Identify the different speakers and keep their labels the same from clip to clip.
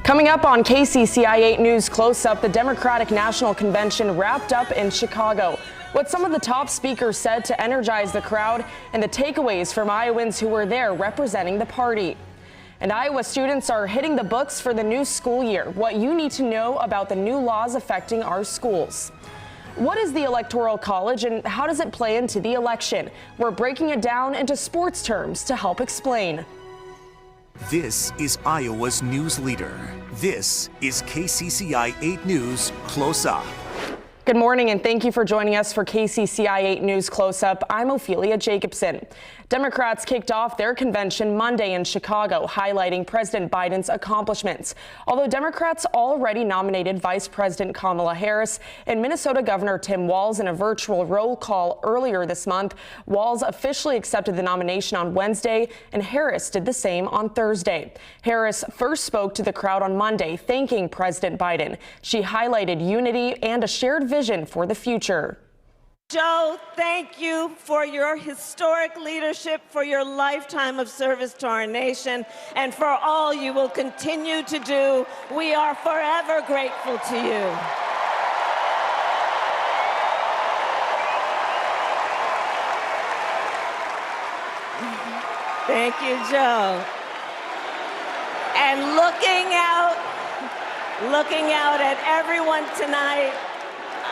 Speaker 1: Coming up on KCCI 8 News Close Up, the Democratic National Convention wrapped up in Chicago. What some of the top speakers said to energize the crowd and the takeaways from Iowans who were there representing the party. And Iowa students are hitting the books for the new school year. What you need to know about the new laws affecting our schools. What is the Electoral College and how does it play into the election? We're breaking it down into sports terms to help explain.
Speaker 2: This is Iowa's news leader. This is KCCI 8 News Close Up.
Speaker 1: Good morning and thank you for joining us for KCCI 8 News Close Up. I'm Ophelia Jacobson. Democrats kicked off their convention Monday in Chicago, highlighting President Biden's accomplishments. Although Democrats already nominated Vice President Kamala Harris and Minnesota Governor Tim Walz in a virtual roll call earlier this month, Walz officially accepted the nomination on Wednesday, and Harris did the same on Thursday. Harris first spoke to the crowd on Monday, thanking President Biden. She highlighted unity and a shared vision for the future.
Speaker 3: Joe, thank you for your historic leadership, for your lifetime of service to our nation, and for all you will continue to do. We are forever grateful to you. Thank you, Joe. And looking out at everyone tonight,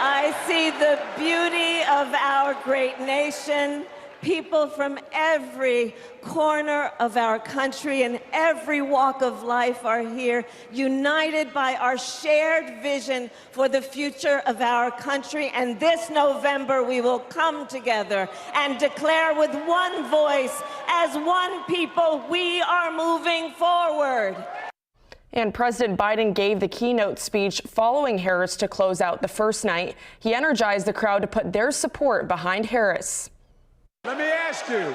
Speaker 3: I see the beauty of our great nation. People from every corner of our country and every walk of life are here, united by our shared vision for the future of our country. And this November, we will come together and declare with one voice, as one people, we are moving forward.
Speaker 1: And President Biden gave the keynote speech following Harris to close out the first night. He energized the crowd to put their support behind Harris.
Speaker 4: Let me ask you,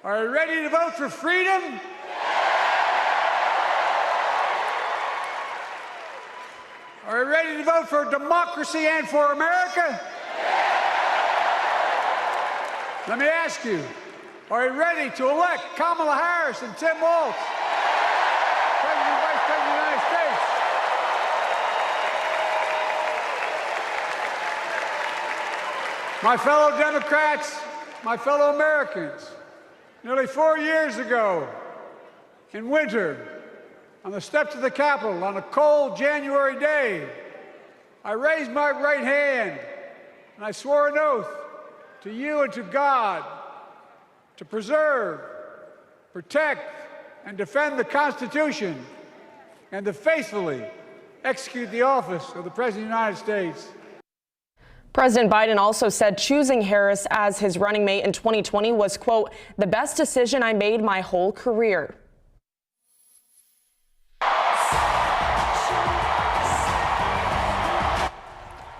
Speaker 4: are you ready to vote for freedom? Are you ready to vote for democracy and for America? Let me ask you, are you ready to elect Kamala Harris and Tim Walz, President and Vice President of the United States? My fellow Democrats, my fellow Americans, nearly 4 years ago, in winter, on the steps of the Capitol, on a cold January day, I raised my right hand and I swore an oath to you and to God to preserve, protect, and defend the Constitution, and to faithfully execute the office of the President of the United States.
Speaker 1: President Biden also said choosing Harris as his running mate in 2020 was, quote, the best decision I made my whole career.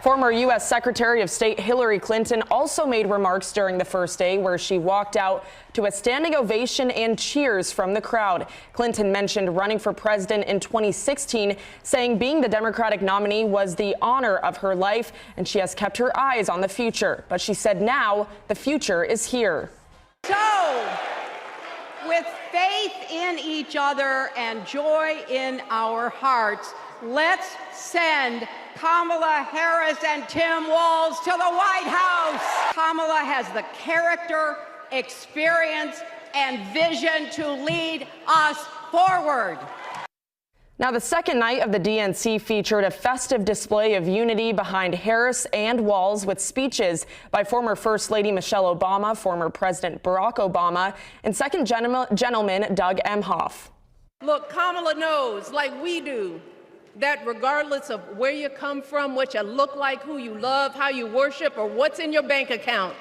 Speaker 1: Former U.S. Secretary of State Hillary Clinton also made remarks during the first day, where she walked out to a standing ovation and cheers from the crowd. Clinton mentioned running for president in 2016, saying being the Democratic nominee was the honor of her life, and she has kept her eyes on the future. But she said now the future is here.
Speaker 5: So, with faith in each other and joy in our hearts, let's send Kamala Harris and Tim Walz to the White House. Kamala has the character, experience, and vision to lead us forward.
Speaker 1: Now, the second night of the DNC featured a festive display of unity behind Harris and Walz, with speeches by former First Lady Michelle Obama, former President Barack Obama, and Second Gentleman Doug Emhoff.
Speaker 6: Look, Kamala knows, like we do, that regardless of where you come from, what you look like, who you love, how you worship, or what's in your bank account,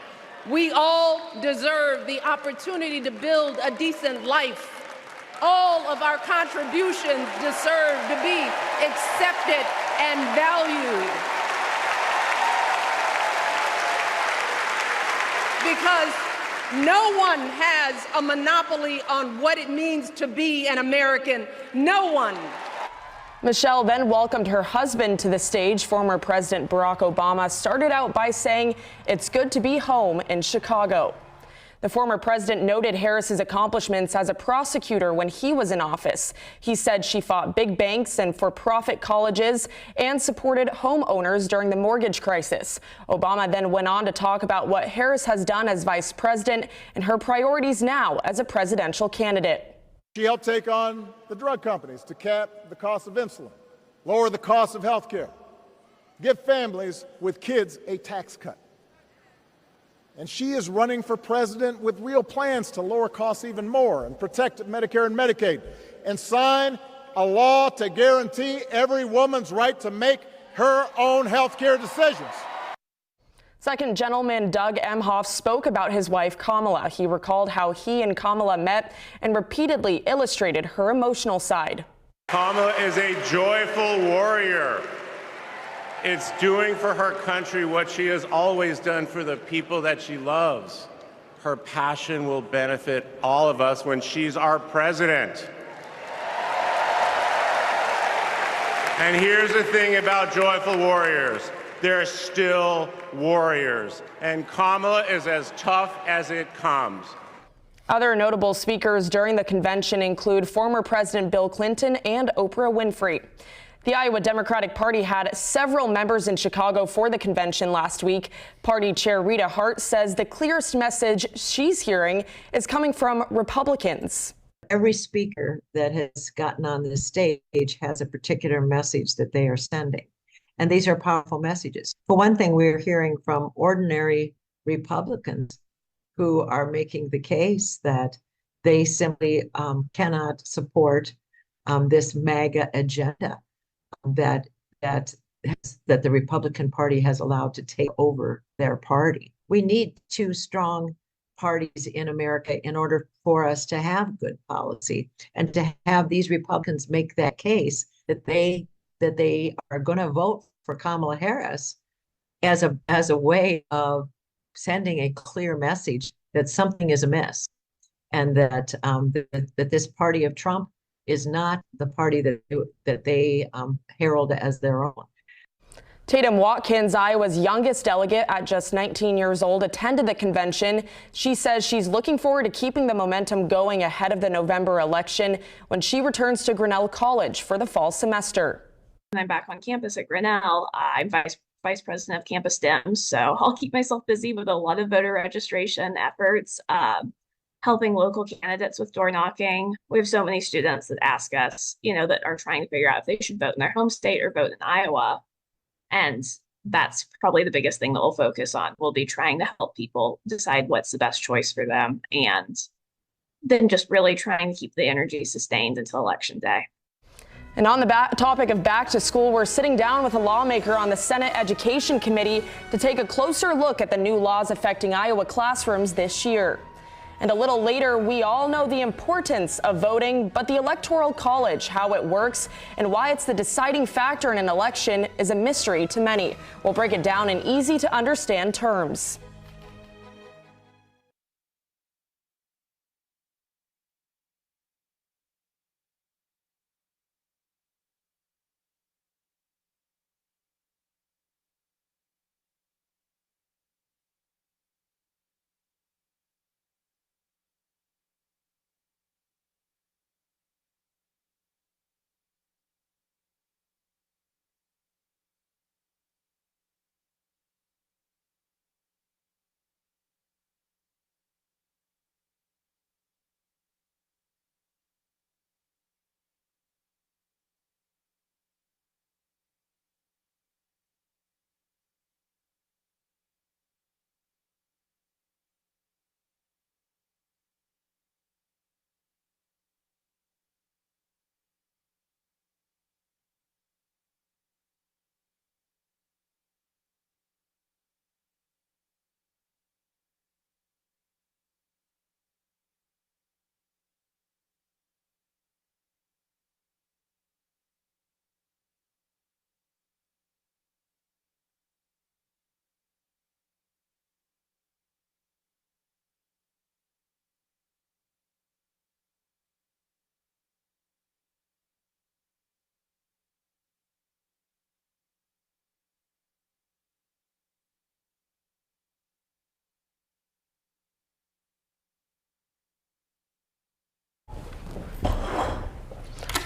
Speaker 6: we all deserve the opportunity to build a decent life. All of our contributions deserve to be accepted and valued. Because no one has a monopoly on what it means to be an American. No one.
Speaker 1: Michelle then welcomed her husband to the stage. Former President Barack Obama started out by saying it's good to be home in Chicago. The former president noted Harris's accomplishments as a prosecutor when he was in office. He said she fought big banks and for-profit colleges and supported homeowners during the mortgage crisis. Obama then went on to talk about what Harris has done as vice president and her priorities now as a presidential candidate.
Speaker 7: She helped take on the drug companies to cap the cost of insulin, lower the cost of health care, give families with kids a tax cut. And she is running for president with real plans to lower costs even more and protect Medicare and Medicaid and sign a law to guarantee every woman's right to make her own health care decisions.
Speaker 1: Second gentleman Doug Emhoff spoke about his wife Kamala. He recalled how he and Kamala met and repeatedly illustrated her emotional side.
Speaker 8: Kamala is a joyful warrior. It's doing for her country what she has always done for the people that she loves. Her passion will benefit all of us when she's our president. And here's the thing about joyful warriors. They're still warriors. And Kamala is as tough as it comes.
Speaker 1: Other notable speakers during the convention include former President Bill Clinton and Oprah Winfrey. The Iowa Democratic Party had several members in Chicago for the convention last week. Party Chair Rita Hart says the clearest message she's hearing is coming from Republicans.
Speaker 9: Every speaker that has gotten on this stage has a particular message that they are sending. And these are powerful messages. For one thing, we're hearing from ordinary Republicans who are making the case that they simply cannot support this MAGA agenda that the Republican Party has allowed to take over their party. We need two strong parties in America in order for us to have good policy and to have these Republicans make that case that they are going to vote for Kamala Harris as a way of sending a clear message that something is amiss and that that this party of Trump is not the party that they herald as their own.
Speaker 1: Tatum Watkins, Iowa's youngest delegate at just 19 years old, attended the convention. She says she's looking forward to keeping the momentum going ahead of the November election when she returns to Grinnell College for the fall semester.
Speaker 10: I'm back on campus at Grinnell. I'm vice president of Campus Dems, so I'll keep myself busy with a lot of voter registration efforts, helping local candidates with door knocking. We have so many students that ask us, that are trying to figure out if they should vote in their home state or vote in Iowa. And that's probably the biggest thing that we'll focus on. We'll be trying to help people decide what's the best choice for them, and then just really trying to keep the energy sustained until Election Day.
Speaker 1: And on the topic of back to school, we're sitting down with a lawmaker on the Senate Education Committee to take a closer look at the new laws affecting Iowa classrooms this year. And a little later, we all know the importance of voting, but the Electoral College, how it works, and why it's the deciding factor in an election is a mystery to many. We'll break it down in easy to understand terms.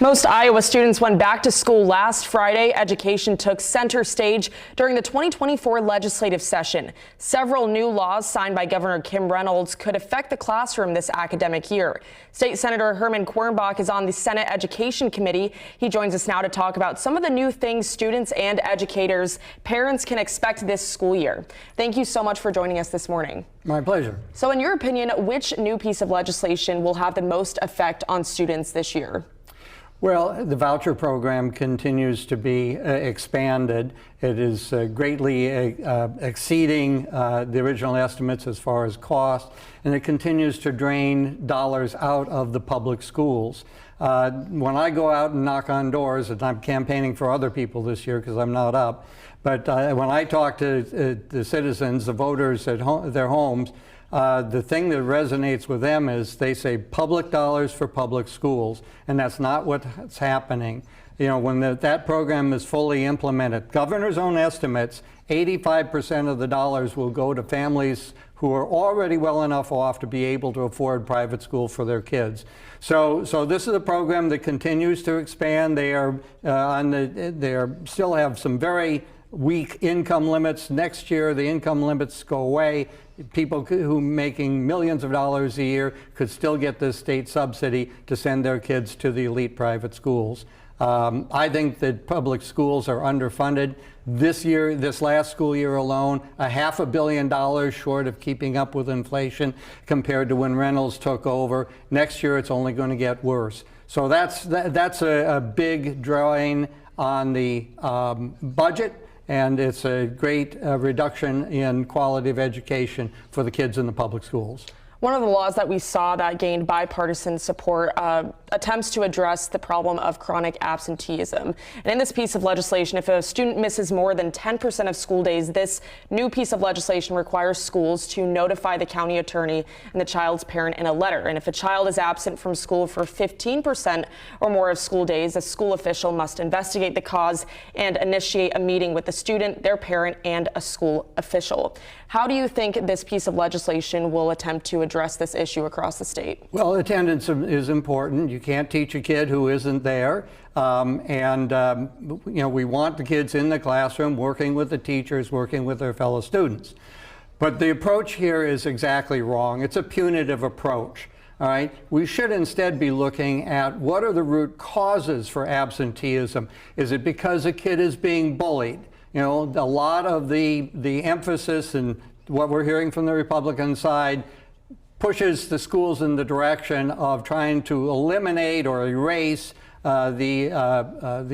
Speaker 1: Most Iowa students went back to school last Friday. Education took center stage during the 2024 legislative session. Several new laws signed by Governor Kim Reynolds could affect the classroom this academic year. State Senator Herman Quernbach is on the Senate Education Committee. He joins us now to talk about some of the new things students and educators, parents can expect this school year. Thank you so much for joining us this morning.
Speaker 11: My pleasure.
Speaker 1: So in your opinion, which new piece of legislation will have the most effect on students this year?
Speaker 11: Well, the voucher program continues to be expanded. It is greatly exceeding the original estimates as far as cost, and it continues to drain dollars out of the public schools. When I go out and knock on doors, and I'm campaigning for other people this year because I'm not up, but when I talk to the citizens, the voters at their homes, the thing that resonates with them is they say public dollars for public schools, and that's not what's happening. You know, when that program is fully implemented, governor's own estimates, 85% of the dollars will go to families who are already well enough off to be able to afford private school for their kids. So this is a program that continues to expand. They still have some very weak income limits. Next year, the income limits go away. People who are making millions of dollars a year could still get this state subsidy to send their kids to the elite private schools. I think that public schools are underfunded. This last school year alone, $500 million short of keeping up with inflation compared to when Reynolds took over. Next year, it's only going to get worse. So that's a big drain on the budget. And it's a great reduction in quality of education for the kids in the public schools.
Speaker 1: One of the laws that we saw that gained bipartisan support attempts to address the problem of chronic absenteeism. And in this piece of legislation, if a student misses more than 10% of school days, this new piece of legislation requires schools to notify the county attorney and the child's parent in a letter. And if a child is absent from school for 15% or more of school days, a school official must investigate the cause and initiate a meeting with the student, their parent, and a school official. How do you think this piece of legislation will attempt to address this issue across the state?
Speaker 11: Well, attendance is important. You can't teach a kid who isn't there. You know, we want the kids in the classroom working with the teachers, working with their fellow students. But the approach here is exactly wrong. It's a punitive approach. All right. We should instead be looking at what are the root causes for absenteeism. Is it because a kid is being bullied? You know, a lot of the emphasis and what we're hearing from the Republican side pushes the schools in the direction of trying to eliminate or erase the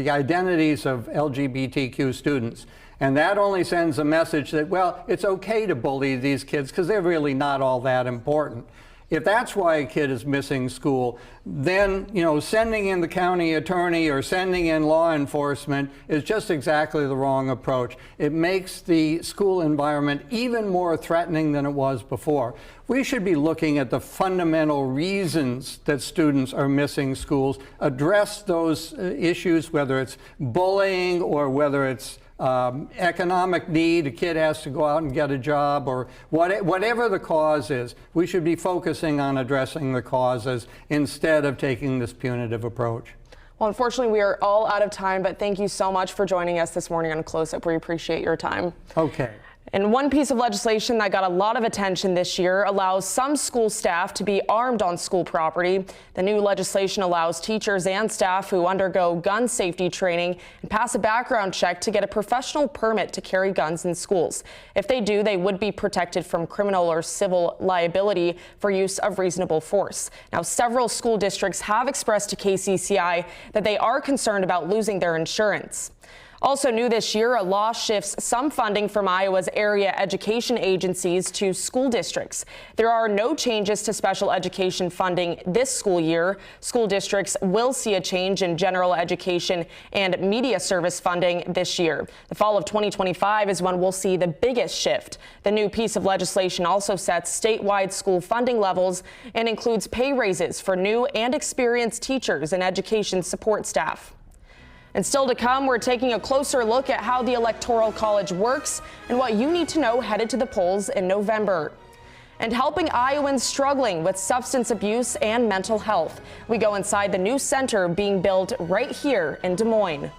Speaker 11: identities of LGBTQ students. And that only sends a message that, well, it's okay to bully these kids because they're really not all that important. If that's why a kid is missing school, then, you know, sending in the county attorney or sending in law enforcement is just exactly the wrong approach. It makes the school environment even more threatening than it was before. We should be looking at the fundamental reasons that students are missing schools, address those issues, whether it's bullying or whether it's economic need, a kid has to go out and get a job, or whatever the cause is. We should be focusing on addressing the causes instead of taking this punitive approach.
Speaker 1: Well, unfortunately, we are all out of time, but thank you so much for joining us this morning on Close Up. We appreciate your time.
Speaker 11: Okay.
Speaker 1: And one piece of legislation that got a lot of attention this year allows some school staff to be armed on school property. The new legislation allows teachers and staff who undergo gun safety training and pass a background check to get a professional permit to carry guns in schools. If they do, they would be protected from criminal or civil liability for use of reasonable force. Now, several school districts have expressed to KCCI that they are concerned about losing their insurance. Also new this year, a law shifts some funding from Iowa's area education agencies to school districts. There are no changes to special education funding this school year. School districts will see a change in general education and media service funding this year. The fall of 2025 is when we'll see the biggest shift. The new piece of legislation also sets statewide school funding levels and includes pay raises for new and experienced teachers and education support staff. And still to come, we're taking a closer look at how the Electoral College works and what you need to know headed to the polls in November. And helping Iowans struggling with substance abuse and mental health. We go inside the new center being built right here in Des Moines.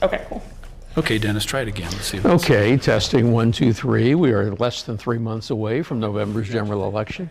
Speaker 1: Okay, cool.
Speaker 12: Okay, Dennis, try it again. Let's see.
Speaker 13: Okay, testing 1, 2, 3. We are less than 3 months away from November's general election.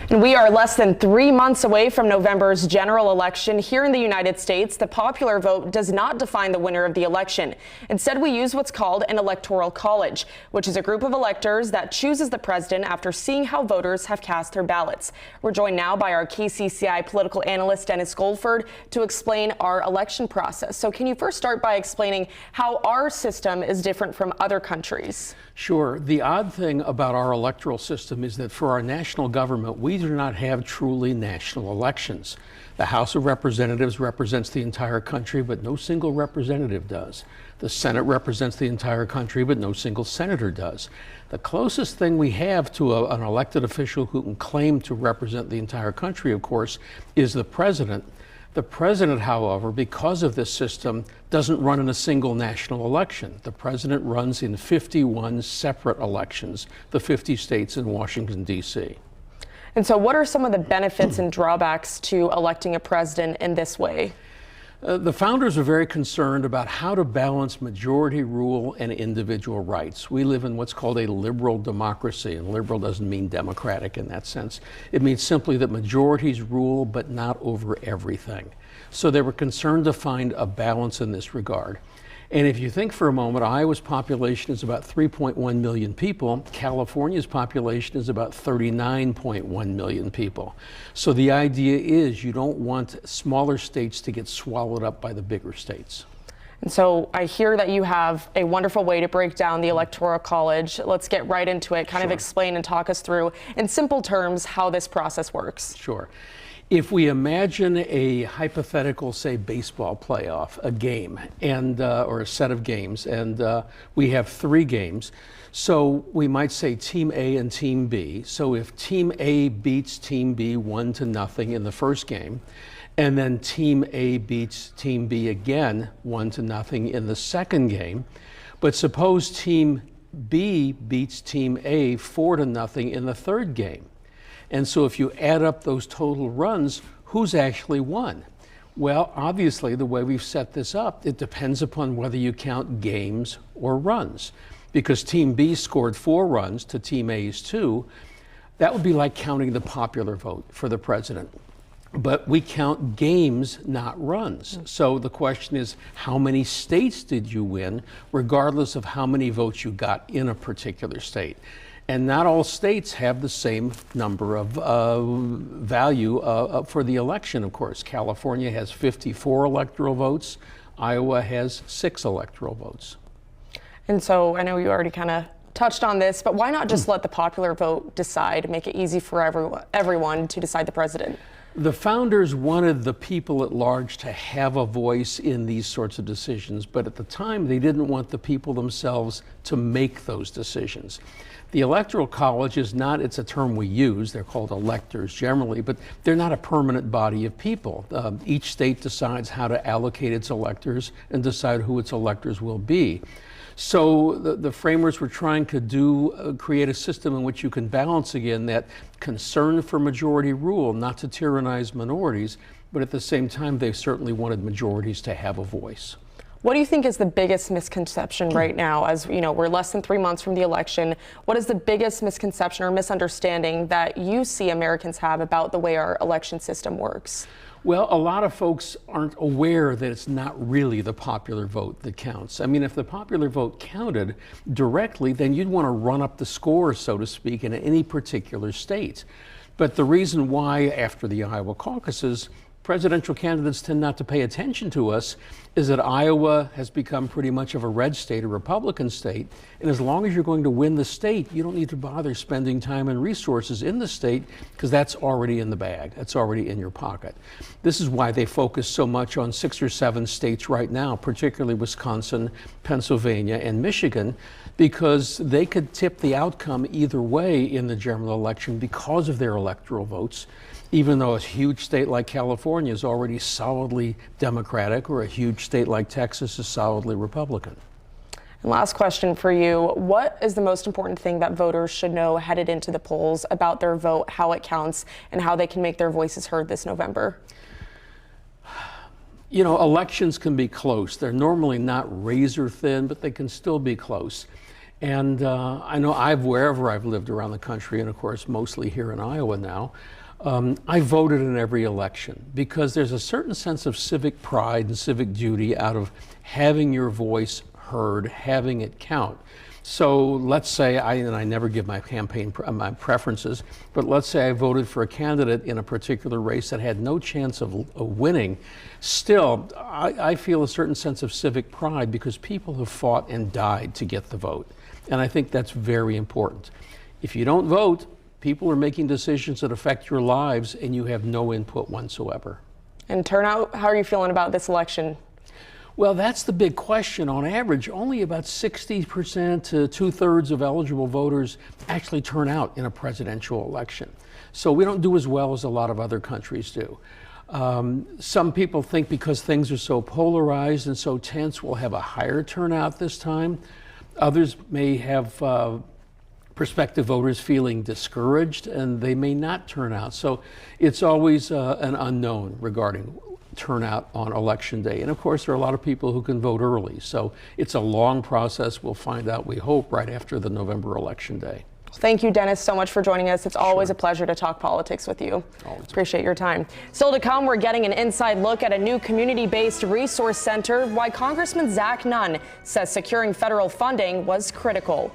Speaker 1: And we are less than 3 months away from November's general election. Here in the United States, the popular vote does not define the winner of the election. Instead, we use what's called an electoral college, which is a group of electors that chooses the president after seeing how voters have cast their ballots. We're joined now by our KCCI political analyst, Dennis Goldford, to explain our election process. So can you first start by explaining how our system is different from other countries?
Speaker 13: Sure. The odd thing about our electoral system is that for our national government, we do not have truly national elections. The House of Representatives represents the entire country, but no single representative does. The Senate represents the entire country, but no single senator does. The closest thing we have to an elected official who can claim to represent the entire country, of course, is the president. The president, however, because of this system, doesn't run in a single national election. The president runs in 51 separate elections, the 50 states in Washington, D.C.
Speaker 1: And so what are some of the benefits and drawbacks to electing a president in this way?
Speaker 13: The founders are very concerned about how to balance majority rule and individual rights. We live in what's called a liberal democracy, and liberal doesn't mean democratic in that sense. It means simply that majorities rule, but not over everything. So they were concerned to find a balance in this regard. And if you think for a moment, Iowa's population is about 3.1 million people. California's population is about 39.1 million people. So the idea is you don't want smaller states to get swallowed up by the bigger states.
Speaker 1: And so I hear that you have a wonderful way to break down the Electoral College. Let's get right into it, kind of explain and talk us through in simple terms how this process works.
Speaker 13: Sure. If we imagine a hypothetical, say, baseball playoff, a game, and or a set of games, and we have 3 games, so we might say Team A and Team B. So if Team A beats Team B 1-0 in the first game, and then Team A beats Team B again 1-0 in the second game, but suppose Team B beats Team A 4-0 in the third game. And so if you add up those total runs, who's actually won? Well, obviously, the way we've set this up, it depends upon whether you count games or runs. Because Team B scored 4 runs to Team A's 2, that would be like counting the popular vote for the president. But we count games, not runs. So the question is, how many states did you win, regardless of how many votes you got in a particular state? And not all states have the same number of value for the election, of course. California has 54 electoral votes. Iowa has 6 electoral votes.
Speaker 1: And so I know you already kind of touched on this, but why not just let the popular vote decide, make it easy for everyone to decide the president?
Speaker 13: The founders wanted the people at large to have a voice in these sorts of decisions, but at the time they didn't want the people themselves to make those decisions. The Electoral College is not, it's a term we use, they're called electors generally, but they're not a permanent body of people. Each state decides how to allocate its electors and decide who its electors will be. So the framers were trying to create a system in which you can balance again that concern for majority rule, not to tyrannize minorities, but at the same time they certainly wanted majorities to have a voice.
Speaker 1: What do you think is the biggest misconception right now? As you know, we're less than 3 months from the election. What is the biggest misconception or misunderstanding that you see Americans have about the way our election system works?
Speaker 13: Well, a lot of folks aren't aware that it's not really the popular vote that counts. I mean, if the popular vote counted directly, then you'd want to run up the score, so to speak, in any particular state. But the reason why, after the Iowa caucuses, presidential candidates tend not to pay attention to us is that Iowa has become pretty much of a red state, a Republican state. And as long as you're going to win the state, you don't need to bother spending time and resources in the state because that's already in the bag. That's already in your pocket. This is why they focus so much on 6 or 7 states right now, particularly Wisconsin, Pennsylvania, and Michigan, because they could tip the outcome either way in the general election because of their electoral votes. Even though a huge state like California is already solidly Democratic, or a huge state like Texas is solidly Republican.
Speaker 1: And last question for you. What is the most important thing that voters should know headed into the polls about their vote, how it counts, and how they can make their voices heard this November?
Speaker 13: You know, elections can be close. They're normally not razor thin, but they can still be close. And I know wherever I've lived around the country, and of course mostly here in Iowa now, I voted in every election because there's a certain sense of civic pride and civic duty out of having your voice heard, having it count. So let's say, I never give my my preferences, but let's say I voted for a candidate in a particular race that had no chance of winning. Still, I feel a certain sense of civic pride because people have fought and died to get the vote. And I think that's very important. If you don't vote, people are making decisions that affect your lives and you have no input whatsoever.
Speaker 1: And turnout, how are you feeling about this election?
Speaker 13: Well, that's the big question. On average, only about 60% to 2/3 of eligible voters actually turn out in a presidential election. So we don't do as well as a lot of other countries do. Some people think because things are so polarized and so tense, we'll have a higher turnout this time. Others may have prospective voters feeling discouraged and they may not turn out. So it's always an unknown regarding turnout on election day. And of course, there are a lot of people who can vote early. So it's a long process. We'll find out, we hope, right after the November election day.
Speaker 1: Thank you, Dennis, so much for joining us. It's always a pleasure to talk politics with you.
Speaker 13: Always.
Speaker 1: Appreciate your time. Still to come, we're getting an inside look at a new community-based resource center, why Congressman Zach Nunn says securing federal funding was critical.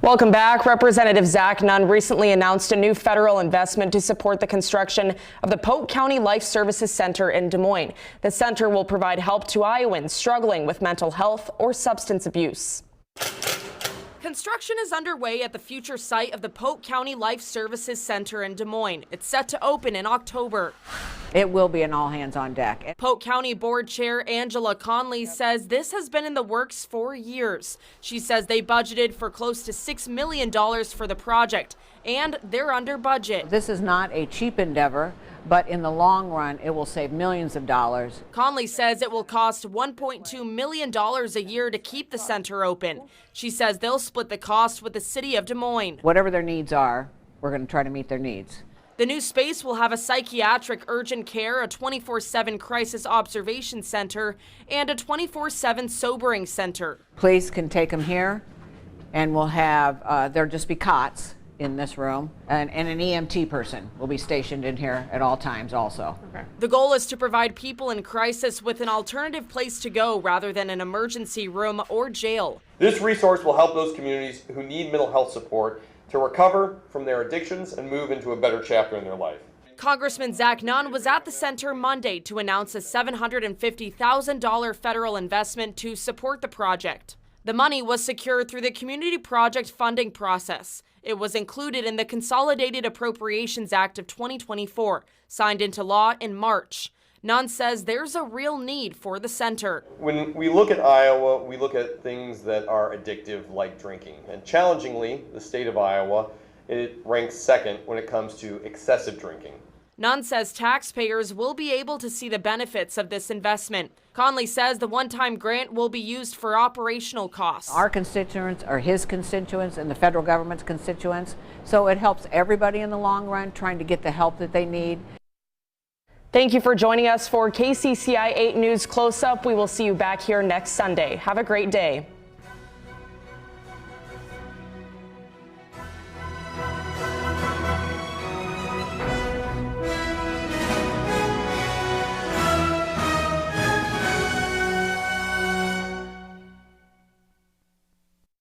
Speaker 1: Welcome back. Representative Zach Nunn recently announced a new federal investment to support the construction of the Polk County Life Services Center in Des Moines. The center will provide help to Iowans struggling with mental health or substance abuse. Construction is underway at the future site of the Polk County Life Services Center in Des Moines. It's set to open in October.
Speaker 14: It will be an all hands on deck.
Speaker 1: Polk County Board Chair Angela Conley says this has been in the works for years. She says they budgeted for close to $6 million for the project, and they're under budget.
Speaker 14: This is not a cheap endeavor, but in the long run, it will save millions of dollars.
Speaker 1: Conley says it will cost $1.2 million a year to keep the center open. She says they'll split the cost with the city of Des Moines.
Speaker 14: Whatever their needs are, we're going to try to meet their needs.
Speaker 1: The new space will have a psychiatric urgent care, a 24/7 crisis observation center, and a 24/7 sobering center.
Speaker 14: Police can take them here, and we'll have, there'll just be cots in this room, and an EMT person will be stationed in here at all times also.
Speaker 1: Okay. The goal is to provide people in crisis with an alternative place to go rather than an emergency room or jail.
Speaker 15: This resource will help those communities who need mental health support to recover from their addictions and move into a better chapter in their life.
Speaker 1: Congressman Zach Nunn was at the center Monday to announce a $750,000 federal investment to support the project. The money was secured through the community project funding process. It was included in the Consolidated Appropriations Act of 2024, signed into law in March. Nunn says there's a real need for the center.
Speaker 15: When we look at Iowa, we look at things that are addictive, like drinking. And challengingly, the state of Iowa, it ranks second when it comes to excessive drinking.
Speaker 1: Nunn says taxpayers will be able to see the benefits of this investment. Conley says the one-time grant will be used for operational costs.
Speaker 14: Our constituents are his constituents and the federal government's constituents, so it helps everybody in the long run trying to get the help that they need.
Speaker 1: Thank you for joining us for KCCI 8 News Close Up. We will see you back here next Sunday. Have a great day.